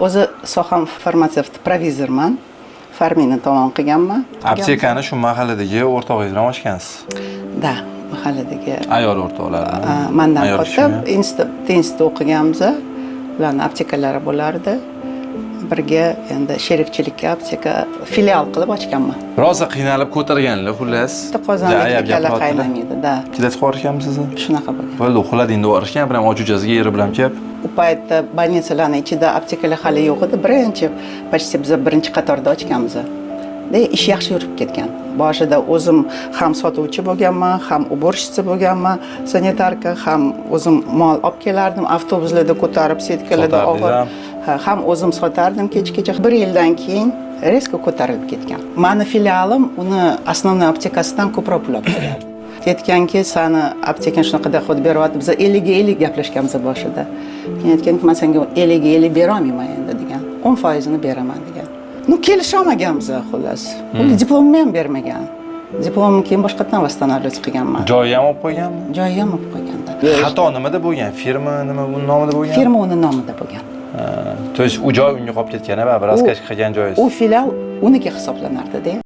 O'zi soham farmatsevt provizorman. Farmini tamom qilganman. Aptekani shu mahalladagi o'rtog'ingiz bilan ochgansiz. Da, mahalladagi Ayol o'rtoqlarmi? mendan Ayol katta kishimi? institutda o'qiganmiz. Ularning aptekalari bo'lardi. Birga endi sherikchilikka apteka filial qilib ochganman. Biroz qiynalib ko'targanlar xullas. Bitta qozonlik ikkala qaynamaydi, da. Kidet qo'rishganmisiz sizni? Shunaqa bo'lgan. Bo'ldi, xuladingda o'rishgan, bilan ochuvchasiga yeri bilan kelib. U paytda больницаlarning ichida aptekalar hali yo'q edi. Birinchi, почти biz birinchi qatorda ochganmiz. Ish yaxshi yurib ketgan. Boshida o'zim ham sotuvchi bo'lganman, ham уборщица bo'lganman, sanitarka, ham o'zim mol olib kelardim, avtobuslarda ko'tarib, setkalarda og'ir. Ham o'zim sotardim kecha-kecha. 1 yildan keyin резко ko'tarilib ketgan. Mani filialim uni основной aptekasidan ko'proq pul olib keladi. Aytganki, sani aptekan shunaqa dahod beryapti. Biz 50-50 gaplashganmiz boshida. Keyin aytganki, men senga 50-50 bera olmayman endi degan. 10% ni beraman degan. Kelisha olmaganmiz xullas. Uni diplomimni ham bermagan. Diplomimni keyin boshqatdan восстанавливать qilganman. Joyi ham olib qo'yganmi? Joyi ham olib qo'yganda. Xato nimada bo'lgan? Firma nima uni nomida bo'lgan? Firma uni nomida bo'lgan. To есть u joy unga qolib ketgan, biroz kashf qilgan joyingiz. U filial uniki hisoblanardi-da.